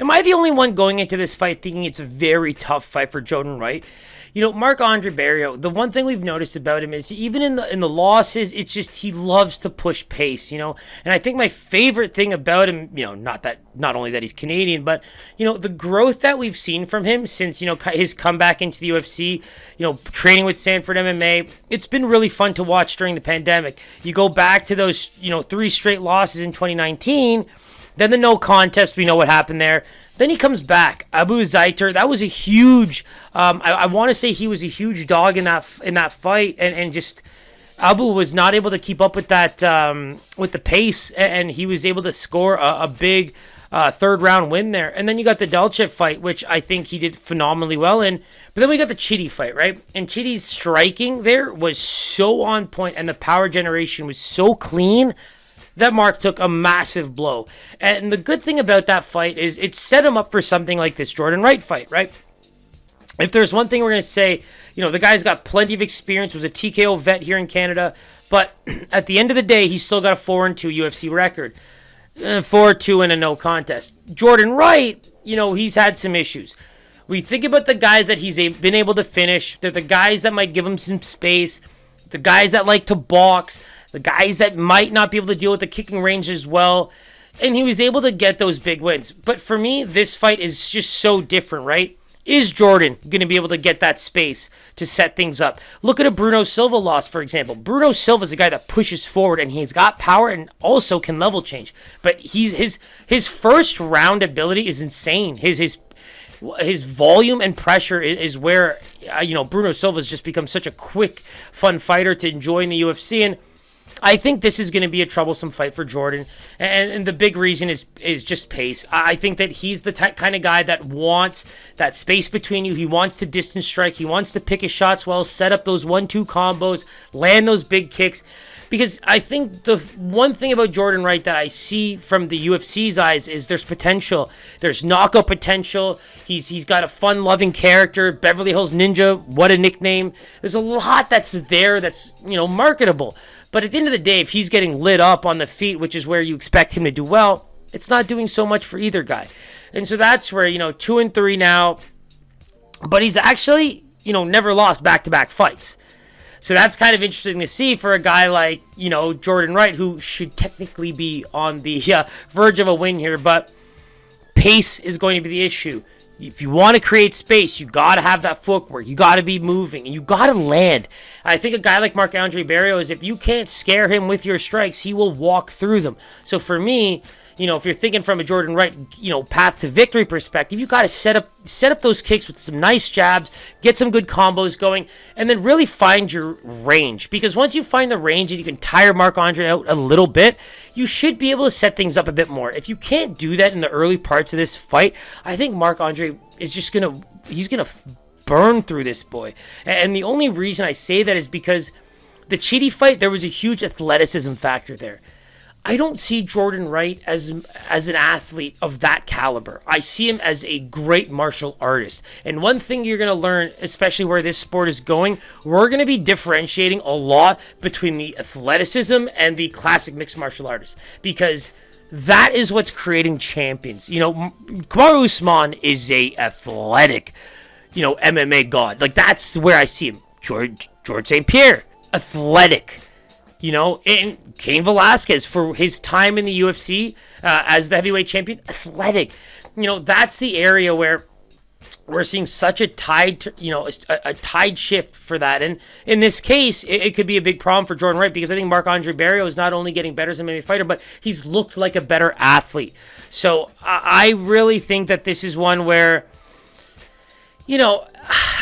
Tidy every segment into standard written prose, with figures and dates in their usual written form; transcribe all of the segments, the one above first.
Am I the only one going into this fight thinking it's a very tough fight for Jordan Wright? Marc-Andre Barriault, the one thing we've noticed about him is even in the losses, it's just he loves to push pace, And I think my favorite thing about him, not only that he's Canadian, but the growth that we've seen from him since his comeback into the UFC, training with Sanford MMA, it's been really fun to watch during the pandemic. You go back to those 3 straight losses in 2019. Then the no contest, we know what happened there. Then he comes back. Abu Zaiter, that was a huge. I want to say he was a huge dog in that fight, and just Abu was not able to keep up with that with the pace, and he was able to score a big 3rd round win there. And then you got the Delchev fight, which I think he did phenomenally well in. But then we got the Chidi fight, right? And Chidi's striking there was so on point, and the power generation was so clean that Mark took a massive blow. And the good thing about that fight is it set him up for something like this Jordan Wright fight, right? If there's one thing we're going to say, the guy's got plenty of experience, was a TKO vet here in Canada, but at the end of the day, he's still got a 4-2 UFC record. 4-2 and a no contest. Jordan Wright, he's had some issues. We think about the guys that he's been able to finish. They're the guys that might give him some space, the guys that like to box, the guys that might not be able to deal with the kicking range as well. And he was able to get those big wins. But for me, this fight is just so different, right? Is Jordan going to be able to get that space to set things up? Look at a Bruno Silva loss, for example. Bruno Silva is a guy that pushes forward, and he's got power and also can level change. But his first round ability is insane. His volume and pressure is where, Bruno Silva has just become such a quick, fun fighter to enjoy in the UFC. And I think this is going to be a troublesome fight for Jordan, and the big reason is just pace. I think that he's the kind of guy that wants that space between you. He wants to distance strike. He wants to pick his shots well, set up those 1-2 combos, land those big kicks. Because I think the one thing about Jordan Wright that I see from the UFC's eyes is there's potential. There's knockout potential. He's got a fun-loving character. Beverly Hills Ninja, what a nickname. There's a lot that's there that's, marketable. But at the end of the day, if he's getting lit up on the feet, which is where you expect him to do well, it's not doing so much for either guy. And so that's where, 2-3 now. But he's actually, never lost back-to-back fights. So that's kind of interesting to see for a guy like, Jordan Wright, who should technically be on the verge of a win here. But pace is going to be the issue. If you want to create space, you got to have that footwork. You got to be moving, and you got to land. I think a guy like Marc-Andre Barriault is, if you can't scare him with your strikes, he will walk through them. So for me, if you're thinking from a Jordan Wright, path to victory perspective, you got to set up those kicks with some nice jabs, get some good combos going, and then really find your range. Because once you find the range and you can tire Marc-Andre out a little bit, you should be able to set things up a bit more. If you can't do that in the early parts of this fight, I think Marc-Andre is just he's gonna burn through this boy. And the only reason I say that is because the Chidi fight, there was a huge athleticism factor there. I don't see Jordan Wright as an athlete of that caliber. I see him as a great martial artist. And one thing you're going to learn, especially where this sport is going, we're going to be differentiating a lot between the athleticism and the classic mixed martial artists. Because that is what's creating champions. Kamaru Usman is a athletic, MMA god. Like, that's where I see him. George St. Pierre, athletic. And Cain Velasquez, for his time in the UFC as the heavyweight champion, athletic. That's the area where we're seeing such a tide, a tide shift for that. And in this case, it could be a big problem for Jordan Wright, because I think Marc-Andre Barriault is not only getting better as an MMA fighter, but he's looked like a better athlete. So I really think that this is one where,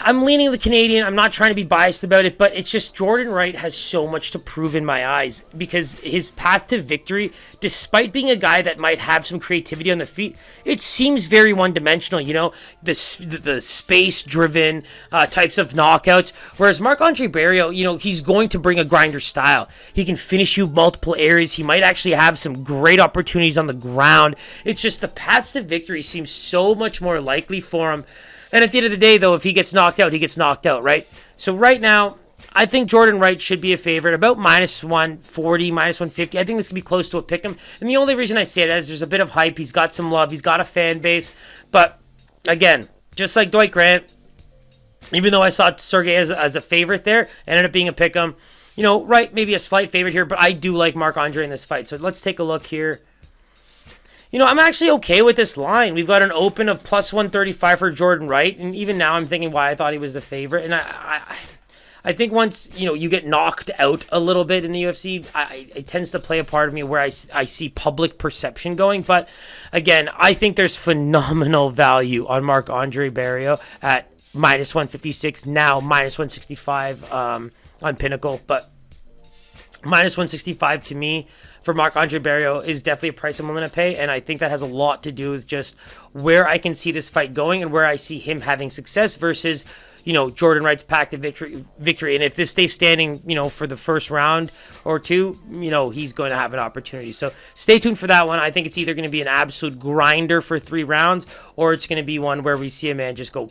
I'm leaning the Canadian. I'm not trying to be biased about it, but it's just Jordan Wright has so much to prove in my eyes, because his path to victory, despite being a guy that might have some creativity on the feet, it seems very one-dimensional, the space-driven types of knockouts, whereas Marc-Andre Barriault, he's going to bring a grinder style. He can finish you multiple areas. He might actually have some great opportunities on the ground. It's just the paths to victory seem so much more likely for him. And at the end of the day, though, if he gets knocked out, he gets knocked out, right? So right now, I think Jordan Wright should be a favorite, about minus 140, minus 150. I think this could be close to a pick 'em. And the only reason I say it is there's a bit of hype. He's got some love. He's got a fan base. But, again, just like Dwight Grant, even though I saw Sergey as a favorite there, ended up being a pick 'em. You know, Wright maybe a slight favorite here, but I do like Marc-Andre in this fight. So let's take a look here. You know, I'm actually okay with this line. We've got an open of plus 135 for Jordan Wright. And even now I'm thinking why I thought he was the favorite. And I think once, you know, you get knocked out a little bit in the UFC, it tends to play a part of me where I see public perception going. But, again, I think there's phenomenal value on Marc-Andre Barriault at minus 156, now minus 165 on Pinnacle. But minus 165 to me for Marc-Andre Barriault is definitely a price I'm willing to pay, and I think that has a lot to do with just where I can see this fight going and where I see him having success versus, you know, Jordan Wright's path to victory. And if this stays standing, you know, for the first round or two, you know, he's going to have an opportunity. So stay tuned for that one. I think it's either going to be an absolute grinder for 3 rounds, or it's going to be one where we see a man just go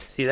see that.